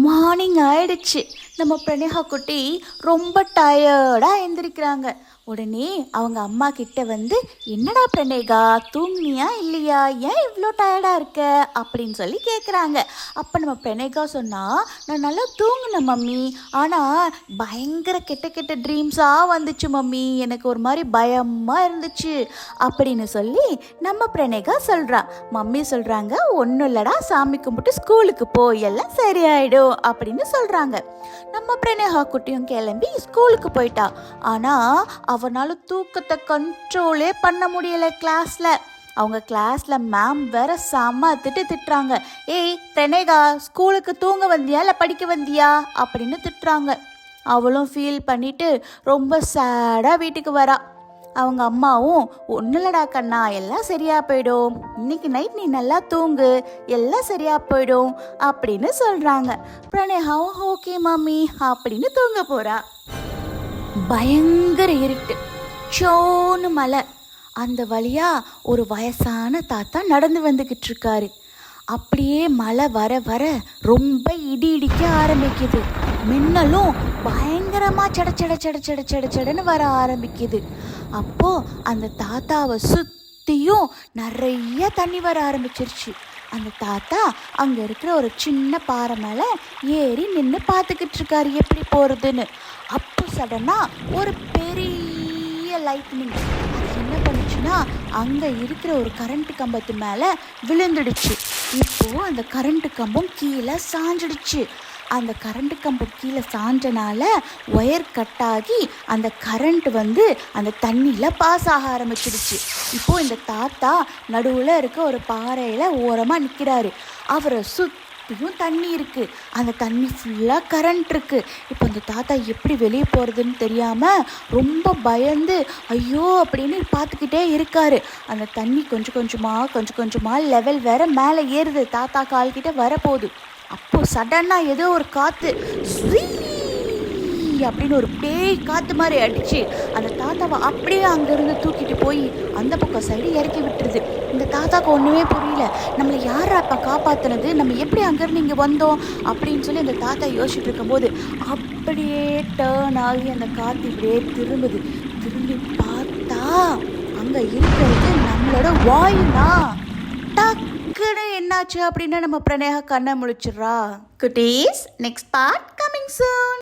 Morning ஆயிடுச்சு. நம்ம பிரணேகா குட்டி ரொம்ப டயர்டாக எழுந்திரிக்கிறாங்க. உடனே அவங்க அம்மா கிட்ட வந்து, என்னடா பிரணேகா, தூங்குனியா இல்லையா, ஏன் இவ்வளோ டயர்டாக இருக்க அப்படின்னு சொல்லி கேட்குறாங்க. அப்போ நம்ம பிரணேகா சொன்னால், நான் நல்லா தூங்குனேன் மம்மி, ஆனால் பயங்கர கெட்ட கெட்ட ட்ரீம்ஸாக வந்துச்சு மம்மி, எனக்கு ஒரு மாதிரி பயமாக இருந்துச்சு அப்படின்னு சொல்லி நம்ம பிரணேகா சொல்கிறா. மம்மி சொல்கிறாங்க, ஒன்றும் இல்லடா, சாமி கும்பிட்டு ஸ்கூலுக்கு போய் எல்லாம் சரியாயிடும் அப்படின்னு சொல்கிறாங்க. நம்ம பிரணேகா குட்டியும் கிளம்பி ஸ்கூலுக்கு போயிட்டா. ஆனால் அவனால் தூக்கத்தை கண்ட்ரோலே பண்ண முடியலை கிளாஸில். அவங்க கிளாஸில் மேம் வேற செம்ம திட்டுறாங்க. ஏய் பிரணேகா, ஸ்கூலுக்கு தூங்க வந்தியா இல்லை படிக்க வந்தியா அப்படின்னு திட்டுறாங்க. அவளும் ஃபீல் பண்ணிட்டு ரொம்ப சேடாக வீட்டுக்கு வரா. அவங்க அம்மாவும், ஒன்றும் இல்லடா கண்ணா, எல்லாம் சரியாக போயிடும், இன்னைக்கு நைட் நீ நல்லா தூங்கு, எல்லாம் சரியாக போயிடும் அப்படின்னு சொல்கிறாங்க. பிரணேகாவும் ஓகே மம்மி அப்படின்னு தூங்க போகிறா. பயங்கர இருட்டு, சோன்னு மலை. அந்த வழியா ஒரு வயசான தாத்தா நடந்து வந்துக்கிட்டு இருக்காரு. அப்படியே மழை வர வர ரொம்ப இடி இடிக்க ஆரம்பிக்குது. மின்னலும் பயங்கரமாக சட சட சட சட சட சடன்னு வர ஆரம்பிக்குது. அப்போது அந்த தாத்தாவை சுற்றியும் நிறைய தண்ணி வர ஆரம்பிச்சிருச்சு. அந்த தாத்தா அங்கே இருக்கிற ஒரு சின்ன பாறை மேலே ஏறி நின்று பார்த்துக்கிட்டு இருக்காரு எப்படி போகிறதுன்னு. அப்போ சடனாக ஒரு பெரிய லைட்னிங் என்ன பண்ணுச்சுன்னா, அங்கே இருக்கிற ஒரு கரண்ட் கம்பத்து மேலே விழுந்துடுச்சு. இப்போது அந்த கரண்ட் கம்பம் கீழே சாஞ்சிடுச்சு. அந்த கரண்ட் கம்பம் கீழே சாஞ்சனால ஒயர் கட்டாகி அந்த கரண்ட் வந்து அந்த தண்ணியில் பாஸ் ஆக ஆரம்பிச்சிடுச்சு. இப்போது இந்த தாத்தா நடுவில் இருக்க ஒரு பாறையில் ஓரமாக நிற்கிறாரு. அவரை சுற்றியும் தண்ணி இருக்குது. அந்த தண்ணி ஃபுல்லாக கரண்ட் இருக்குது. இப்போ அந்த தாத்தா எப்படி வெளியே போகிறதுன்னு தெரியாமல் ரொம்ப பயந்து ஐயோ அப்படின்னு பார்த்துக்கிட்டே இருக்காரு. அந்த தண்ணி கொஞ்சம் கொஞ்சமாக லெவல் வேற மேலே ஏறுது, தாத்தா கால்கிட்ட வரப்போகுது. அப்போது சடனாக ஏதோ ஒரு காற்று அப்படின்னு ஒரு பேய் காற்று மாதிரி அடிச்சு அந்த தாத்தாவை அப்படியே அங்கேருந்து தூக்கிட்டு போய் அந்த பக்கம் சைடு இறக்கி விட்டுருது. இந்த தாத்தாவுக்கு ஒன்றுமே புரியல, நம்மளை யாரா அப்போ காப்பாற்றினது, நம்ம எப்படி அங்கேருந்து இங்கே வந்தோம் அப்படின்னு சொல்லி அந்த தாத்தா யோசிச்சுட்டு இருக்கும்போது அப்படியே டேர்ன் ஆகி அந்த காற்று இப்படியே திரும்பி பார்த்தா அங்கே இருக்கிறது நம்மளோட வாயுனா. டக்குன்னு என்னாச்சு அப்படின்னா நம்ம பிரணேகா கண்ணை முழிச்சிடுறா. குட்டீஸ், நெக்ஸ்ட் பார்ட் கமிங் சூன்.